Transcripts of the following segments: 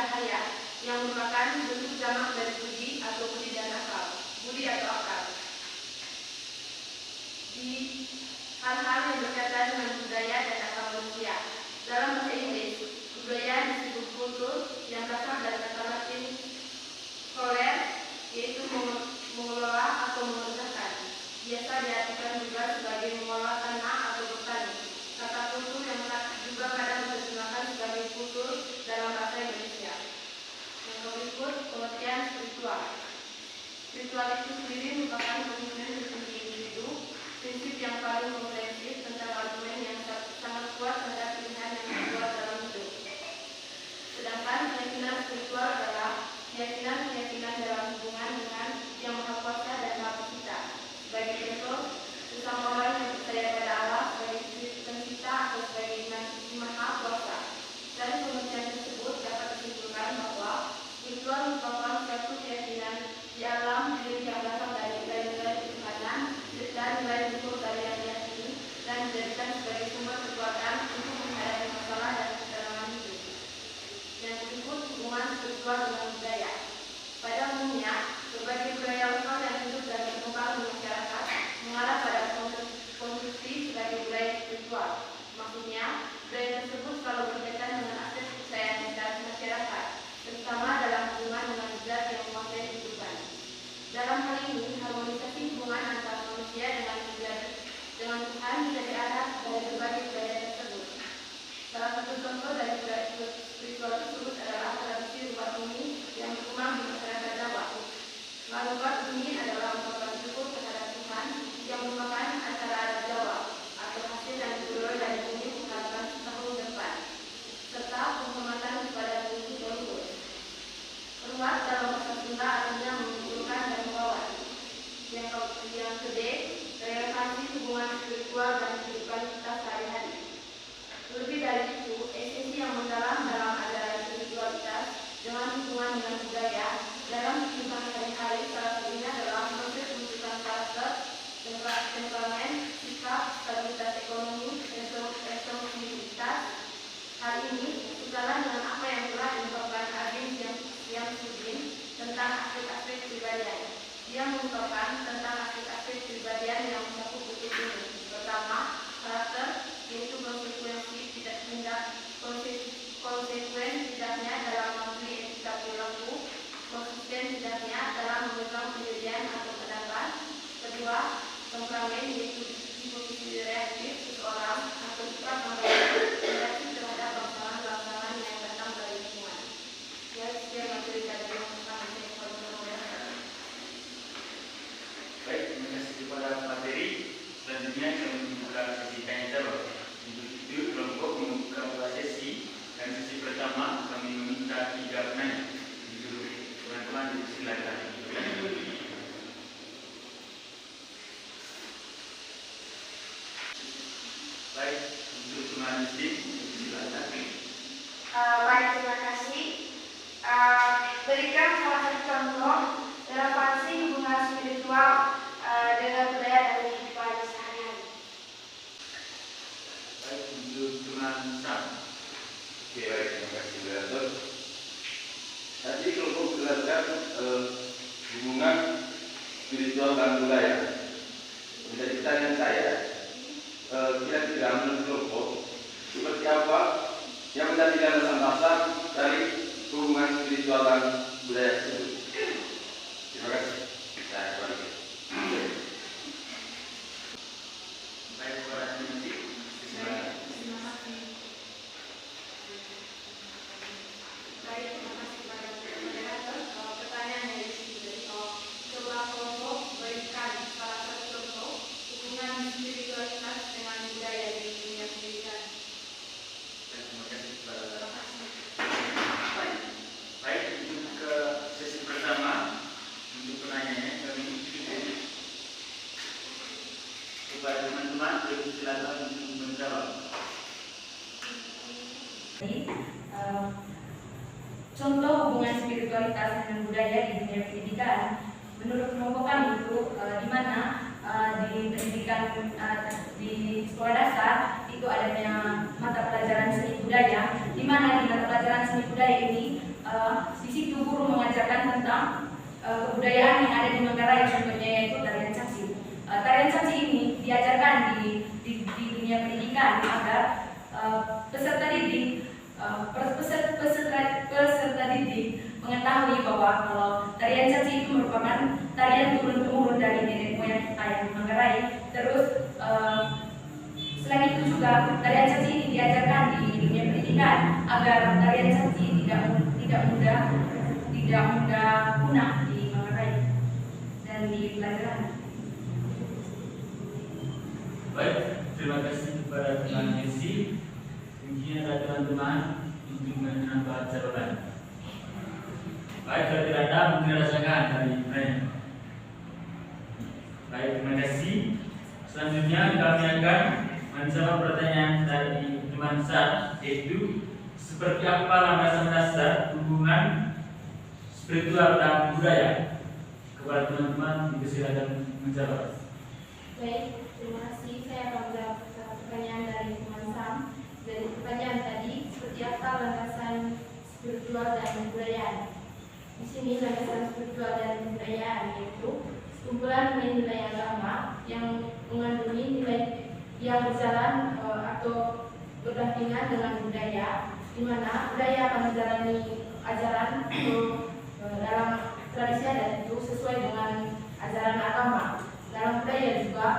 cahaya, yang merupakan bentuk jamak dari budi atau budi dan akal. Budi atau akal. Di hal-hal yang berkaitan dengan budaya dan akal manusia. Dalam bahasa Inggris, budaya disebut kultur yang berasal dari kata Latin coller, yaitu mengelola atau mengerjakan. Biasa diartikan juga sebagai mengelola tanah atau bertani. Kata kultur yang juga kadang diterjemahkan sebagai kultur dalam bahasa Indonesia. Yang berikut, pengertian spiritual. Spiritual itu sendiri merupakan komitmen tertinggi individu, prinsip yang paling komprehensif tentang argumen yang sangat kuat terhadap pilihan yang dibuat dalam hidup. Sedangkan keyakinan spiritual adalah keyakinan dalam hubungan dengan Yang Maha Kuasa dan Maha Pencipta. Sebagai contoh, sesama orang yang percaya pada Allah sebagai pencipta atau sebagai Maha Kuasa. Dari pengertian tersebut dapat disimpulkan bahwa spiritual merupakan suatu keyakinan di alam diri yang berasal dari nilai-nilai ketuhanan dan nilai luhur dari yang diyakini dan dijadikan sebagai sumber kekuatan untuk menghadapi masalah dan keterangan hidup. Yang berikut, hubungan spiritual dengan budaya. Pada umumnya, berbagai budaya lokal yang hidup dan berkembang di masyarakat mengarah pada konstruksi sebagai budaya spiritual. Maksudnya, budaya tersebut selalu berkaitan dengan aspek kepercayaan masyarakat, terutama dalam hubungan dengan zat yang menguasai kehidupan. Dalam hal ini, harmonisasi hubungan antara manusia dengan Tuhan bisa diarah dari berbagai budaya tersebut. Salah satu contoh dari budaya spiritual tersebut adalah tradisi rupat bumi yang berkembang di masyarakat Jawa. Rupat bumi adalah ungkapan syukur terhadap Tuhan yang merupakan acara adat Jawa atau hasil yang diperoleh dari bumi mengharapkan tahun depan, serta penghormatan kepada bumi leluhur. Rupat dalam bahasa Sunda artinya mengumpulkan dan membawa. Yang kedua, relevansi hubungan spiritual dan kehidupan kita sehari-hari. Lebih dari itu, esensi yang mendalam dalam ajaran spiritualitas dengan hubungan dengan budaya dalam kehidupan sehari-hari salah satunya adalah proses pembentukan karakter, temperamen, sikap, stabilitas ekonomi, resolusivitas. Hal ini sejalan dengan apa yang telah diungkapkan Agim Syamsuddin tentang aspek-aspek kepribadian. Dia mengungkapkan tentang aspek-aspek kepribadian yang mencakup berikut ini. Pertama, karakter, yaitu konsekuen tidaknya dalam memilih etika perilaku, konsisten tidaknya dalam memegang pendirian atau pendapat. Kedua, temperamen, yaitu disposisi reaktif seseorang atau sikap reaktif terhadap bangsawan yang datang dari lingkungan. Ya, sekian materi dari yang Baik, terima kasih kepada materi. Selanjutnya kami membuka sesi tanya jawab. Untuk itu, kelompok membuka dua sesi. Dan sesi pertama kami meminta 3 penanya. Teman-teman silakan. Baik, untuk teman Muslim silakan. Baik, terima kasih. Berikan salah satu contoh relevansi hubungan spiritual dengan budaya dan kehidupan sehari-hari. Baik, untuk teman Sam. Oke, baik, terima kasih moderator. Tadi kelompok menjelaskan hubungan spiritual dan budaya. Menjadi pertanyaan saya, kira-kira menurut kelompok seperti apa yang menjadi landasan dasar dari hubungan spiritual dan budaya tersebut? Terima kasih. Saya kembali. Baik, kepada Muslim. Silakan. Baik, terima kasih kepada moderator. Pertanyaan dari sini, coba kelompok berikan salah satu contoh hubungan spiritualitas dengan budaya di dunia pendidikan. Terima kasih kepada Baik, untuk ke sesi pertama, untuk penanyanya kami kepada teman-teman silakan untuk menjawab. Contoh hubungan spiritualitas dengan budaya di dunia pendidikan menurut kelompok kami itu di mana di pendidikan di sekolah dasar itu itu adanya mata pelajaran seni budaya, di mana di mata pelajaran seni budaya ini di situ guru mengajarkan tentang kebudayaan yang ada di Manggarai, contohnya yaitu tarian caci. Tarian caci ini diajarkan di dunia pendidikan agar peserta didik mengetahui bahwa kalau tarian caci itu merupakan tarian turun-temurun dari nenek moyang kita yang di Manggarai. Terus selain itu juga tarian caci ini diajarkan di dunia pendidikan agar tarian caci tidak mudah punah di Manggarai dan di pelajaran. Baik, terima kasih kepada teman Messi. Mungkin ada teman-teman untuk menambah jawaban. Baik, kalau tidak ada, mungkin rasakan dari mereka. Baik, terima kasih. Selanjutnya kami akan menjawab pertanyaan dari teman Sar, yaitu seperti apa landasan dasar hubungan spiritual dan budaya. Kepada teman-teman, dipersilakan menjawab. Baik, terima kasih. Saya akan menjawab pertanyaan dari teman Sam. Jadi pertanyaan tadi, seperti apa landasan spiritual dan kebudayaan? Di sini landasan spiritual dan kebudayaan yaitu kumpulan nilai agama yang mengandungi nilai yang berjalan atau berdampingan dengan budaya, di mana budaya akan menjalani ajaran atau dalam tradisi adat itu sesuai dengan ajaran agama. Dalam budaya juga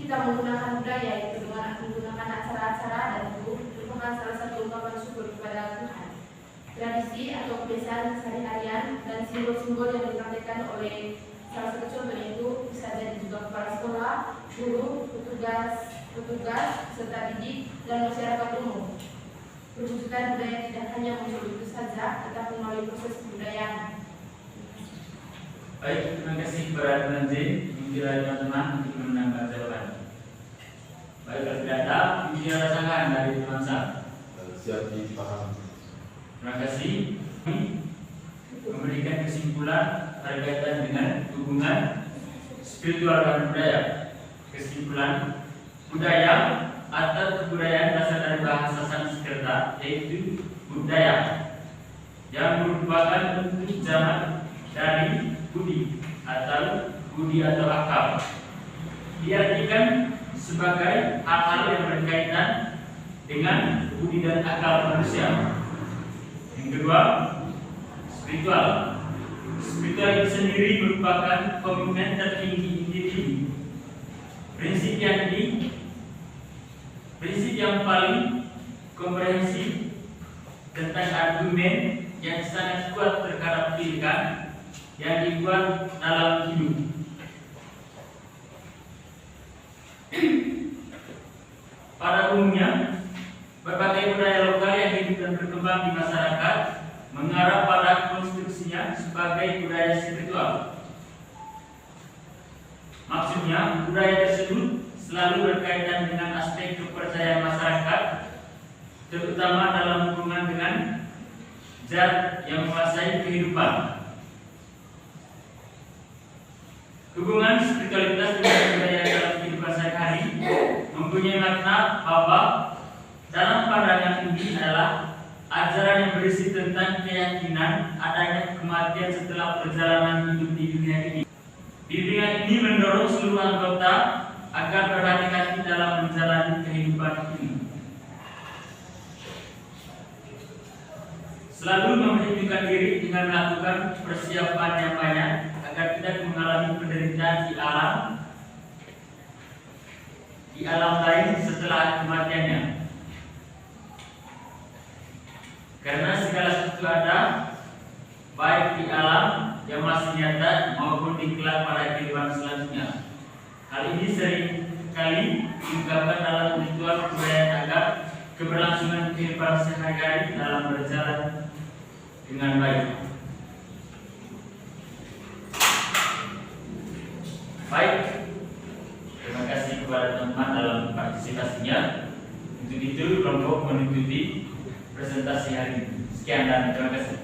kita menggunakan budaya itu dengan menggunakan acara-acara dan itu merupakan salah satu ungkapan syukur kepada Tuhan. Tradisi atau kebiasaan sehari-harian dan simbol-simbol yang dipraktikkan oleh salah satu contohnya itu bisa jadi juga kepala sekolah, guru, petugas, serta didik dan masyarakat umum. Perwujudan budaya tidak hanya muncul itu saja, tetapi melalui proses kebudayaan. Baik, terima kasih kepada teman J. Mungkin ada teman-teman untuk menambah jawaban. Baik, kalau tidak ada, mungkin rasakan dari teman Sam. Siap dipahami. Terima kasih. Memberikan kesimpulan berkaitan dengan hubungan spiritual dan budaya. Kesimpulan, budaya atau kebudayaan berasal dari bahasa Sanskerta, yaitu budaya, yang merupakan bentuk jamak dari budi atau akal. Diartikan sebagai hal-hal yang berkaitan dengan budi dan akal manusia. Yang kedua, spiritual. Spiritual itu sendiri merupakan komitmen tertinggi individu. Prinsip yang paling komprehensif tentang argumen yang sangat kuat terhadap pilihan yang dibuat dalam hidup. Pada umumnya, berbagai budaya lokal yang hidup dan berkembang di masyarakat mengarah pada konstruksinya sebagai budaya spiritual. Maksudnya, budaya tersebut selalu berkaitan dengan aspek kepercayaan masyarakat, terutama dalam hubungan dengan zat yang menguasai kehidupan. Hubungan spiritualitas dengan budaya dalam kehidupan sehari-hari mempunyai makna bahwa dalam pandangan ini adalah ajaran yang berisi tentang keyakinan adanya kematian setelah perjalanan hidup di dunia ini. Bimbingan ini mendorong seluruh anggota agar berhati-hati dalam menjalani kehidupan ini. Selalu memperhitungkan diri dengan melakukan persiapan yang banyak agar tidak mengalami penderitaan di alam lain setelah kematiannya. Karena segala sesuatu ada, baik di alam yang masih nyata maupun di kelak pada kehidupan selanjutnya. Hal ini sering kali diungkapkan dalam ritual kebudayaan agar keberlangsungan kehidupan sehari-hari dalam berjalan dengan baik. Baik, terima kasih kepada teman-teman dalam partisipasinya. Untuk itu kelompok mengikuti presentasi hari ini. Sekian dan terima kasih.